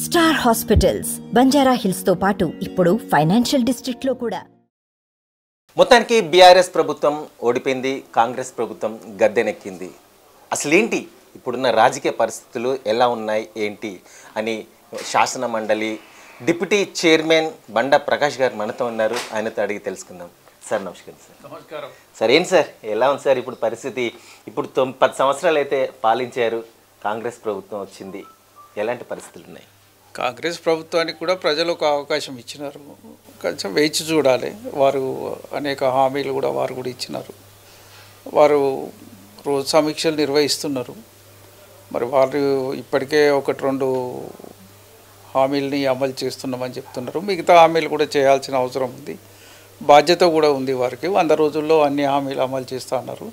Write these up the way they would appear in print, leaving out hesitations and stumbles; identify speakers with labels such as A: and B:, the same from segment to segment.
A: Star hospitals Banjara hills తో పాటు ఇప్పుడు ఫైనాన్షియల్ డిస్ట్రిక్ట్ లో కూడా.
B: మొత్తానికి బీఆర్ఎస్ ప్రభుత్వం ఓడిపోయింది, కాంగ్రెస్ ప్రభుత్వం గద్దెనెక్కింది. అసలేంటి ఇప్పుడున్న రాజకీయ పరిస్థితులు ఎలా ఉన్నాయి ఏంటి అని శాసన మండలి డిప్యూటీ చైర్మన్ బండా ప్రకాష్ గారు మనతో ఉన్నారు. ఆయనతో అడిగి తెలుసుకుందాం. సార్ నమస్కారం. సార్
C: నమస్కారం.
B: సార్ ఏంటి సార్ ఎలా ఉంది సార్ ఇప్పుడు పరిస్థితి? ఇప్పుడు 10 సంవత్సరాలు అయితే పాలించారు, కాంగ్రెస్ ప్రభుత్వం వచ్చింది, ఎలాంటి పరిస్థితులు ఉన్నాయి?
C: కాంగ్రెస్ ప్రభుత్వానికి కూడా ప్రజలు ఒక అవకాశం ఇచ్చినారు, కొంచెం వేచి చూడాలి. వారు అనేక హామీలు కూడా వారు కూడా ఇచ్చినారు. వారు రోజు సమీక్షలు నిర్వహిస్తున్నారు. మరి వారు ఇప్పటికే 1-2 హామీలని అమలు చేస్తున్నామని చెప్తున్నారు. మిగతా హామీలు కూడా చేయాల్సిన అవసరం ఉంది, బాధ్యత కూడా ఉంది వారికి. 100 రోజుల్లో అన్ని హామీలు అమలు చేస్తూ అన్నారు.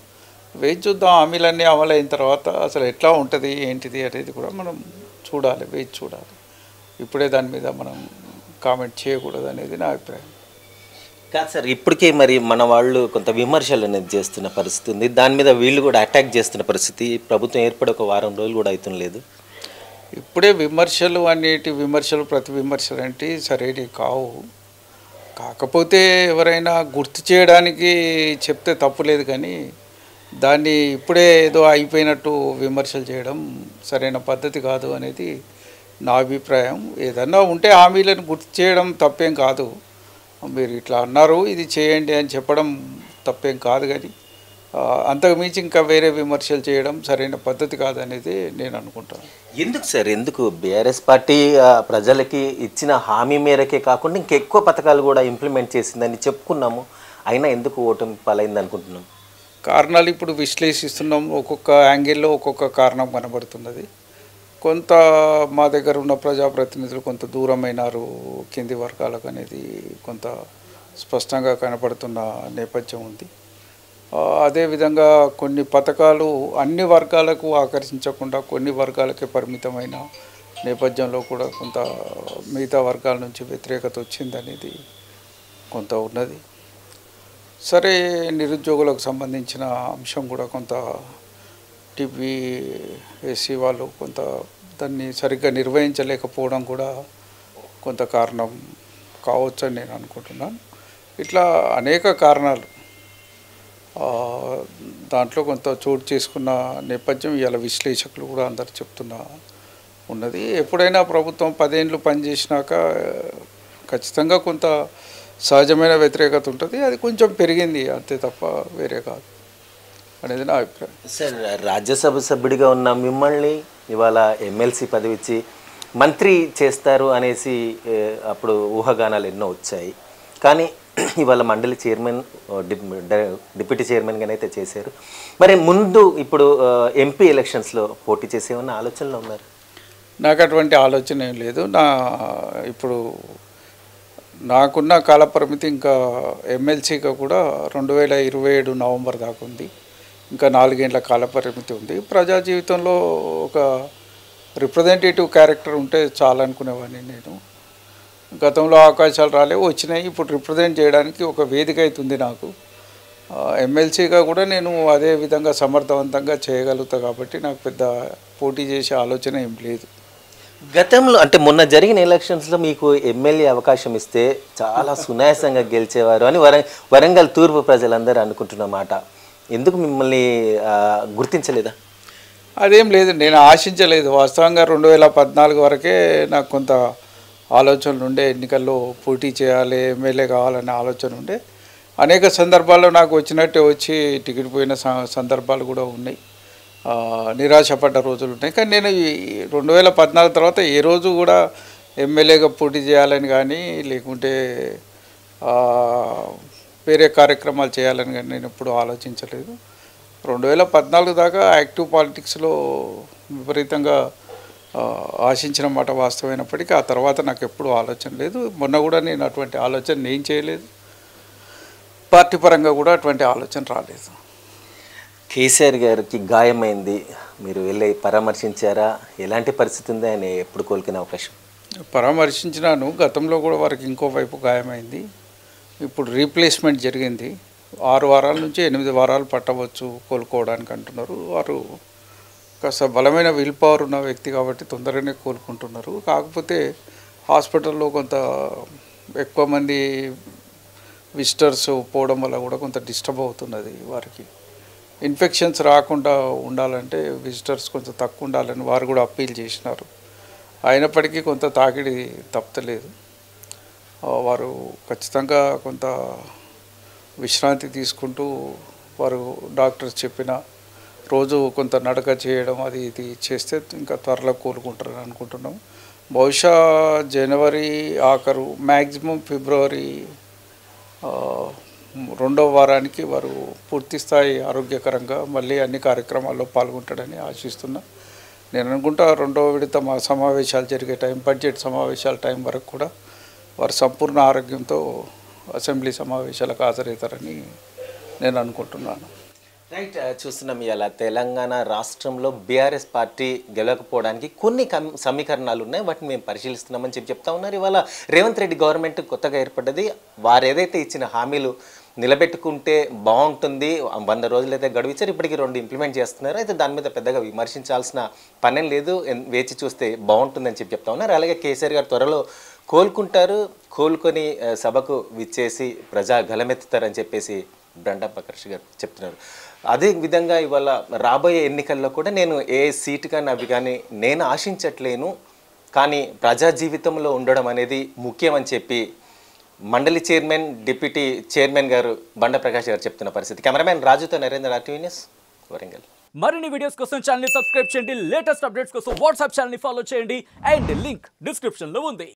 C: వేచి చూద్దాం. హామీలన్నీ అమలు అయిన తర్వాత అసలు ఎట్లా ఉంటుంది ఏంటిది అనేది కూడా మనం చూడాలి, వేచి చూడాలి. ఇప్పుడే దాని మీద మనం కామెంట్ చేయకూడదు అనేది నా అభిప్రాయం.
B: కాదు సార్, ఇప్పటికే మరి మన వాళ్ళు కొంత విమర్శలు అనేది చేస్తున్న పరిస్థితి ఉంది. దాని మీద వీళ్ళు కూడా అటాక్ చేస్తున్న పరిస్థితి. ప్రభుత్వం ఏర్పడి 1 వారం రోజులు కూడా అవుతుంది లేదు.
C: ఇప్పుడే విమర్శలు ప్రతి విమర్శలు అంటే సరైనవి కావు. కాకపోతే ఎవరైనా గుర్తు చేయడానికి చెప్తే తప్పు లేదు, కానీ దాన్ని ఇప్పుడే ఏదో అయిపోయినట్టు విమర్శలు చేయడం సరైన పద్ధతి కాదు అనేది నా అభిప్రాయం. ఏదన్నా ఉంటే హామీలను గుర్తు చేయడం తప్పేం కాదు. మీరు ఇట్లా అన్నారు, ఇది చేయండి అని చెప్పడం తప్పేం కాదు, కానీ అంతకు మించి ఇంకా వేరే విమర్శలు చేయడం సరైన పద్ధతి కాదనేది నేను అనుకుంటాను.
B: ఎందుకు సార్, ఎందుకు బీఆర్ఎస్ పార్టీ ప్రజలకి ఇచ్చిన హామీ మేరకే కాకుండా ఇంకెక్కువ పథకాలు కూడా ఇంప్లిమెంట్ చేసిందని చెప్పుకున్నాము, అయినా ఎందుకు ఓటమి పాలైంది అనుకుంటున్నాం?
C: కారణాలు ఇప్పుడు విశ్లేషిస్తున్నాం. ఒక్కొక్క యాంగిల్లో ఒక్కొక్క కారణం కనబడుతున్నది. కొంత మా దగ్గర ఉన్న ప్రజాప్రతినిధులు కొంత దూరమైనారు కింది వర్గాలకు అనేది కొంత స్పష్టంగా కనపడుతున్న నేపథ్యం ఉంది. అదేవిధంగా కొన్ని పథకాలు అన్ని వర్గాలకు ఆకర్షించకుండా కొన్ని వర్గాలకే పరిమితమైన నేపథ్యంలో కూడా కొంత మిగతా వర్గాల నుంచి వ్యతిరేకత వచ్చిందనేది కొంత ఉన్నది. సరే, నిరుద్యోగులకు సంబంధించిన అంశం కూడా కొంత టీపీఎస్సీ వాళ్ళు కొంత దాన్ని సరిగ్గా నిర్వహించలేకపోవడం కూడా కొంత కారణం కావచ్చని నేను అనుకుంటున్నాను. ఇట్లా అనేక కారణాలు దాంట్లో కొంత చోటు చేసుకున్న నేపథ్యం ఇవాళ విశ్లేషకులు కూడా అందరు చెప్తున్నా ఉన్నది. ఎప్పుడైనా ప్రభుత్వం 10 ఏళ్ళు పనిచేసినాక ఖచ్చితంగా కొంత సహజమైన వ్యతిరేకత ఉంటుంది. అది కొంచెం పెరిగింది అంతే తప్ప వేరే కాదు అనేది నా అభిప్రాయం.
B: సార్, రాజ్యసభ సభ్యుడిగా ఉన్న మిమ్మల్ని ఇవాళ ఎమ్మెల్సీ పదవి ఇచ్చి మంత్రి చేస్తారు అనేసి అప్పుడు ఊహాగానాలు ఎన్నో వచ్చాయి. కానీ ఇవాళ మండలి చైర్మన్, డిప్యూటీ చైర్మన్గానే అయితే చేశారు. మరి ముందు ఇప్పుడు ఎంపీ ఎలక్షన్స్లో పోటీ చేసేమన్న ఆలోచనలో ఉన్నారు?
C: నాకు అటువంటి ఆలోచన ఏం లేదు. ఇప్పుడు నాకున్న కాలపరిమితి ఇంకా ఎమ్మెల్సీగా కూడా 2027 నవంబర్ దాకా ఉంది. ఇంకా 4 ఏళ్ల కాలపరిమితి ఉంది. ప్రజా జీవితంలో ఒక రిప్రజెంటేటివ్ క్యారెక్టర్ ఉంటే చాలనుకునేవాడిని నేను. గతంలో అవకాశాలు రాలేవు, వచ్చినాయి. ఇప్పుడు రిప్రజెంట్ చేయడానికి ఒక వేదిక అవుతుంది నాకు. ఎమ్మెల్సీగా కూడా నేను అదే విధంగా సమర్థవంతంగా చేయగలుగుతా కాబట్టి నాకు పెద్ద పోటీ చేసే ఆలోచన ఏం లేదు.
B: గతంలో అంటే మొన్న జరిగిన ఎలక్షన్స్లో మీకు ఎమ్మెల్యే అవకాశం ఇస్తే చాలా సునాయాసంగా గెలిచేవారు అని వరంగల్ తూర్పు ప్రజలందరూ అనుకుంటున్నమాట. ఎందుకు మిమ్మల్ని గుర్తించలేదా?
C: అదేం లేదు, నేను ఆశించలేదు. వాస్తవంగా 2014 వరకే నాకు కొంత ఆలోచనలు ఉండే. ఎన్నికల్లో పోటీ చేయాలి, ఎమ్మెల్యే కావాలనే ఆలోచన ఉండే. అనేక సందర్భాల్లో నాకు వచ్చినట్టే వచ్చి టికెట్ పోయిన సందర్భాలు కూడా ఉన్నాయి. నిరాశపడ్డ రోజులు ఉన్నాయి. కానీ నేను 2014 తర్వాత ఏ రోజు కూడా ఎమ్మెల్యేగా పోటీ చేయాలని కానీ లేకుంటే వేరే కార్యక్రమాలు చేయాలని కానీ నేను ఎప్పుడూ ఆలోచించలేదు. 2014 దాకా యాక్టివ్ పాలిటిక్స్లో విపరీతంగా ఆశించిన మాట వాస్తవమైనప్పటికీ ఆ తర్వాత నాకు ఎప్పుడూ ఆలోచన లేదు. మొన్న కూడా నేను అటువంటి ఆలోచన ఏం చేయలేదు. పార్టీ పరంగా కూడా అటువంటి ఆలోచన రాలేదు.
B: కేసీఆర్ గారికి గాయమైంది, మీరు వెళ్ళి పరామర్శించారా? ఎలాంటి పరిస్థితి ఉంది? ఆయన ఎప్పుడు కోలుకునే అవకాశం?
C: పరామర్శించినాను. గతంలో కూడా వారికి ఇంకోవైపు గాయమైంది. ఇప్పుడు రీప్లేస్మెంట్ జరిగింది. 6 వారాల నుంచి 8 వారాలు పట్టవచ్చు కోలుకోవడానికి అంటున్నారు. వారు కాస్త బలమైన విల్ పవర్ ఉన్న వ్యక్తి కాబట్టి తొందరగానే కోలుకుంటున్నారు. కాకపోతే హాస్పిటల్లో కొంత ఎక్కువ మంది విజిటర్స్ పోవడం వల్ల కూడా కొంత డిస్టర్బ్ అవుతున్నది. వారికి ఇన్ఫెక్షన్స్ రాకుండా ఉండాలంటే విజిటర్స్ కొంచెం తక్కువ ఉండాలని వారు కూడా అప్పీల్ చేసినారు. అయినప్పటికీ కొంత తాకిడి తప్పలేదు. వారు ఖచ్చితంగా కొంత విశ్రాంతి తీసుకుంటూ వారు డాక్టర్స్ చెప్పిన రోజు కొంత నడక చేయడం అది ఇది చేస్తే ఇంకా త్వరలో కోలుకుంటారని అనుకుంటున్నాం. బహుశా జనవరి ఆఖరు మ్యాక్సిమం ఫిబ్రవరి రెండవ వారానికి వారు పూర్తిస్థాయి ఆరోగ్యకరంగా మళ్ళీ అన్ని కార్యక్రమాల్లో పాల్గొంటాడని ఆశిస్తున్నా. నేను అనుకుంటా రెండవ విడత మా సమావేశాలు జరిగే టైం, బడ్జెట్ సమావేశాల టైం వరకు కూడా వారు సంపూర్ణ ఆరోగ్యంతో అసెంబ్లీ సమావేశాలకు హాజరవుతారని నేను అనుకుంటున్నాను.
B: రైట్, చూస్తున్నాం ఇలా తెలంగాణ రాష్ట్రంలో బీఆర్ఎస్ పార్టీ గెలవకపోవడానికి కొన్ని సమీకరణాలు ఉన్నాయి, వాటిని మేము పరిశీలిస్తున్నామని చెప్తా ఉన్నారు. ఇవాళ రేవంత్ రెడ్డి గవర్నమెంట్ కొత్తగా ఏర్పడ్డది. వారు ఏదైతే ఇచ్చిన హామీలు నిలబెట్టుకుంటే బాగుంటుంది, 100 రోజులైతే గడువు ఇచ్చారు, ఇప్పటికీ 2 ఇంప్లిమెంట్ చేస్తున్నారు. అయితే దాని మీద పెద్దగా విమర్శించాల్సిన పనేం లేదు, వేచి చూస్తే బాగుంటుందని చెప్తా ఉన్నారు. అలాగే కేసీఆర్ గారు త్వరలో కోలుకుంటారు, కోలుకొని సభకు విచ్చేసి ప్రజా గలమెత్తుతారని చెప్పేసి బండా ప్రకాష్ గారు చెప్తున్నారు. అదే విధంగా ఇవాళ రాబోయే ఎన్నికల్లో కూడా నేను ఏ సీటు కానీ అవి కానీ నేను ఆశించట్లేను, కానీ ప్రజా జీవితంలో ఉండడం అనేది ముఖ్యమని చెప్పి మండలి చైర్మన్, డిప్యూటీ చైర్మన్ గారు బండా ప్రకాష్ గారు చెప్తున్న పరిస్థితి. కెమెరామెన్ రాజుతో నరేంద్ర, RTV న్యూస్, వరంగల్.
D: మరిన్ని వీడియోస్ కోసం ఛానల్ ని సబ్స్క్రైబ్ చేయండి, లేటెస్ట్ అప్డేట్స్ కోసం వాట్సాప్ ఛానల్ ని ఫాలో చేయండి అండ్ లింక్ డిస్క్రిప్షన్ లో ఉంది.